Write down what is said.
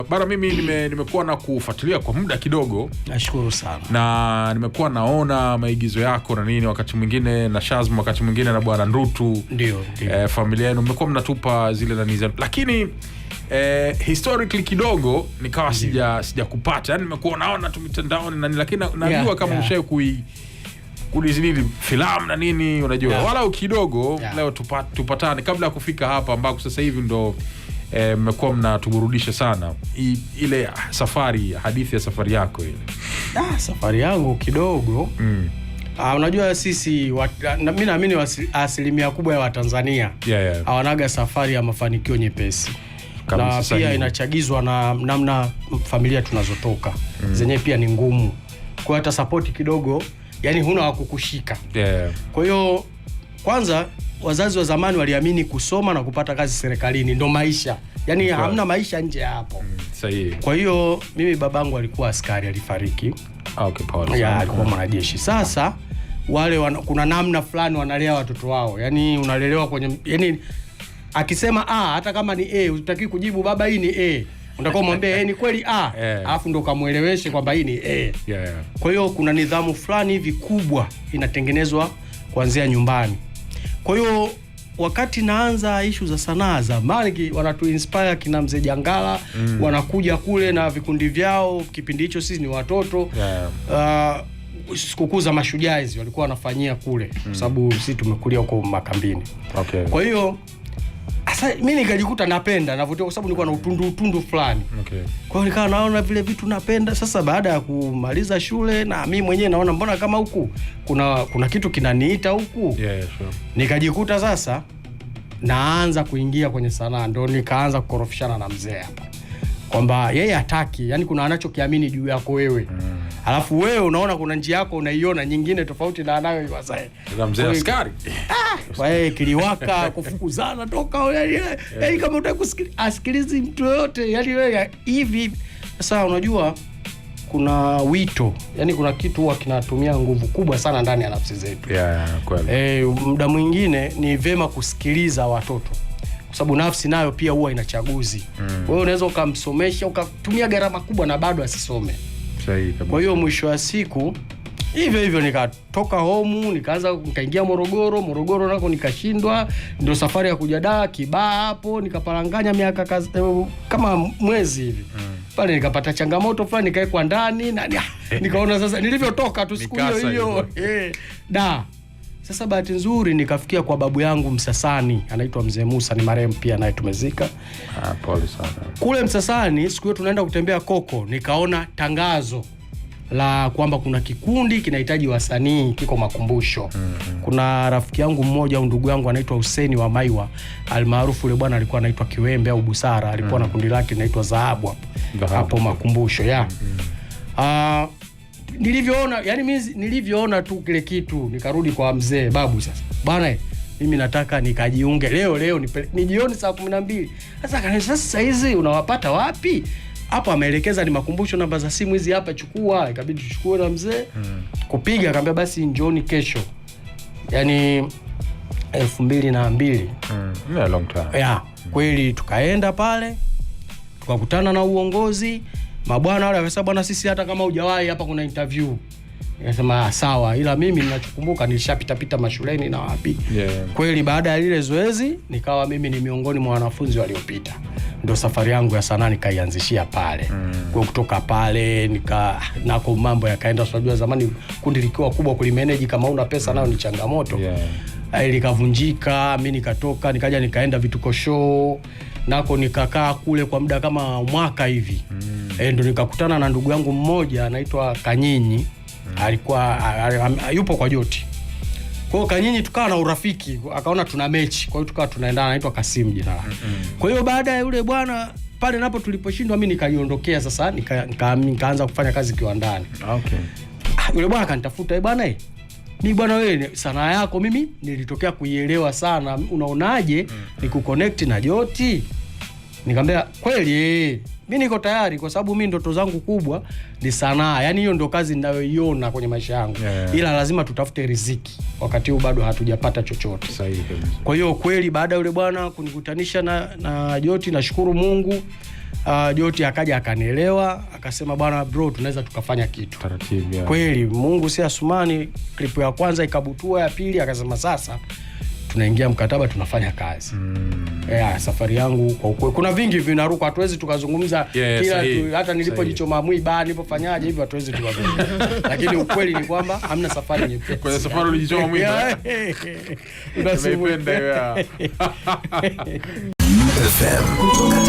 Bara mimi nimekuwa na kufuatilia kwa muda kidogo. Nashukuru sana. Na nimekuwa naona maigizo yako na nini, wakati mwingine na Shazma, wakati mwingine na Bwana Ndutu. Ndio. Familia yenu mmekuwa mnatupa zile nani za, lakini historically kidogo nikawa sijakupata. Yani nimekuwa naona tu mitandaoni na nini, lakini najua kama mshaye kulizidi filamu na nini, unajua. Wala kidogo leo tupatane kabla ya kufika hapa ambako sasa hivi ndo mmekuwa mnatuburudisha sana. Ile safari, hadithi ya safari yako ile. Safari yangu kidogo. Unajua sisi mimi naamini asilimia kubwa ya Watanzania hawanaga safari ya mafanikio nyepesi. Na pia inachagizwa na namna familia tunazotoka. Zenyewe pia ni ngumu. Kwa hata support kidogo, yani huna wa kukushika. Kwa hiyo kwanza wazazi wa zamani waliamini kusoma na kupata kazi serikalini ndo maisha. Yani hamna maisha nje hapo. Sahihi. Kwa hiyo mimi babangu alikuwa askari, alifariki. Okay, pole. Alikuwa mwanajeshi. Sasa wale kuna namna fulani wanalea watoto wao. Yani unalelewa kwenye, yani akisema hata kama ni utaki kujibu baba hii ni unataka kumwambia ni kweli alafu ndo kamueleweshe kwamba hii ni Kwa hiyo kuna nidhamu fulani hivi kubwa inatengenezwa kuanzia nyumbani. Kwa hiyo wakati naanza issue za sanaa, zamani wanatu inspire kina Mzee Jangala, wanakuja kule na vikundi vyao. Kipindi hicho sisi ni watoto. Sikukuu za mashujaa hizi walikuwa wanafanyia kule, kwa sababu sisi tumekulia huko makambini. Okay. Kwa hiyo sasa mimi nikajikuta napenda, navutia kwa sababu nilikuwa na utundu fulani. Okay. Kwa hiyo nikawa naona vile vitu napenda. Sasa baada ya kumaliza shule na mimi mwenyewe naona mbona kama huku kuna kitu kinaniita huku. Sure. Nikajikuta sasa naanza kuingia kwenye sanaa, ndo nikaanza kukorofishana na mzee hapa. Kwamba yeye hataki, yani kuna anachokiamini juu yako wewe. Alafu wewe unaona kuna njia yako unaiona nyingine tofauti na anayo iwasae. Ndio mzee askari. Wewe kiliwaka kufukuzana toka yani kama unataka asikilizi mtu yote, yani wewe hivi. Sasa unajua kuna wito, yani kuna kitu huwa kinatumia nguvu kubwa sana ndani ya nafsi zetu. Kweli. Muda mwingine ni vema kusikiliza watoto, kwa sababu nafsi nayo pia huwa ina chaguzi. Wewe unaweza ukamsomesha ukatumia gharama kubwa na bado asisome. Sahihi kabisa. Kwa hiyo mwisho wa siku hivyo nikatoka home, nikaingia Morogoro nako nikashindwa. Ndio safari ya kuja Dar Kibaha hapo nikapalanganya miaka kama mwezi hivi. Pale nikapata changamoto fulani, nikaekwa ndani na nikaona sasa nilivyotoka tu siku hiyo da. Sasa bahati nzuri nikafikia kwa babu yangu Msasani, anaitwa Mzee Musa, ni marehemu pia, naye tumezika. Pole sana. Kule Msasani siku hiyo tunaenda kutembea Koko, nikaona tangazo la kwamba kuna kikundi kinahitaji wasanii kiko Makumbusho. Kuna rafiki yangu mmoja au ndugu yangu anaitwa Hussein wa Maiwa, almaarufu yule bwana alikuwa anaitwa Kiwembe au Busara, alikuwa na kundi lake linaitwa Dhahabu hapo Makumbusho nilivyoona, yani mimi nilivyoona tu kile kitu, nikarudi kwa mzee babu. Sasa bwana, mimi nataka nikajiunge leo ni jioni saa 12. Sasa kanisa sasa hizi unawapata wapi? Hapo ameelekeza ni Makumbusho, namba za simu hizi hapa, chukua. Ikabidi tuchukue na mzee kupiga, akamwambia basi njoni kesho, yani 2002. Long time. Kweli tukaenda pale tukakutana na uongozi. Mabwana wale wakasema bwana, sisi hata kama hujawahi hapa kuna interview. Nikasema sawa, ila mimi ninachokumbuka nilishapita mashuleni na wapi. Kweli baada ya ile zoezi nikawa mimi ni miongoni mwa wanafunzi waliopita. Ndio safari yangu ya sanaa nikaianzishia pale. Kwa kutoka pale nako mambo yakaenda. Unajua zamani kundi likiwa kubwa kulimanage kama una pesa nayo ni changamoto. Likavunjika, mimi nikatoka nikaja nikaenda Vituko Show. Nako nikakaa kule kwa muda kama mwaka hivi. Ndio nikakutana na ndugu yangu mmoja anaitwa Kanyinyi. Alikuwa yupo kwa Joti. Kwa hiyo Kanyinyi tukawa na urafiki, akaona tuna mechi, kwa hiyo tukawa tunaendana, anaitwa Kasim jina lake. Kwa hiyo baada ya yule bwana pale napo tuliposhindwa, mimi nikaiondokea sasa, nikaanza kufanya kazi kiwandani. Yule bwana akanitafuta, bwana mimi bwana, wewe sanaa yako mimi nilitokea kuielewa sana, unaonaje nikuconnect na Joti? Nikamwambia kweli mimi niko tayari, kwa sababu mimi ndoto zangu kubwa ni sanaa. Yani hiyo ndio kazi ninayoiona kwenye maisha yangu. Ila lazima tutafute riziki. Wakati huu bado hatujapata chochote. Sahihi. Kwa hiyo kweli baada ya yule bwana kunikutanisha na Joti, nashukuru Mungu Joti akaja akanielewa, akasema bwana bro, tunaweza tukafanya kitu taratibu. Kweli Mungu si Asumani, clip ya kwanza ikabutua, ya pili akasema sasa tunaingia mkataba, tunafanya kazi. Safari yangu kwa ukweli kuna vingi vinaruka, hatuwezi tukazungumza kila hata nilipojichoma mwiba nilipofanyaje hivi hatuwezi tukazungumza. Lakini ukweli ni kwamba hamna safari nyepesi. Kwa safari ulijichoma mwiba. Unasema FM.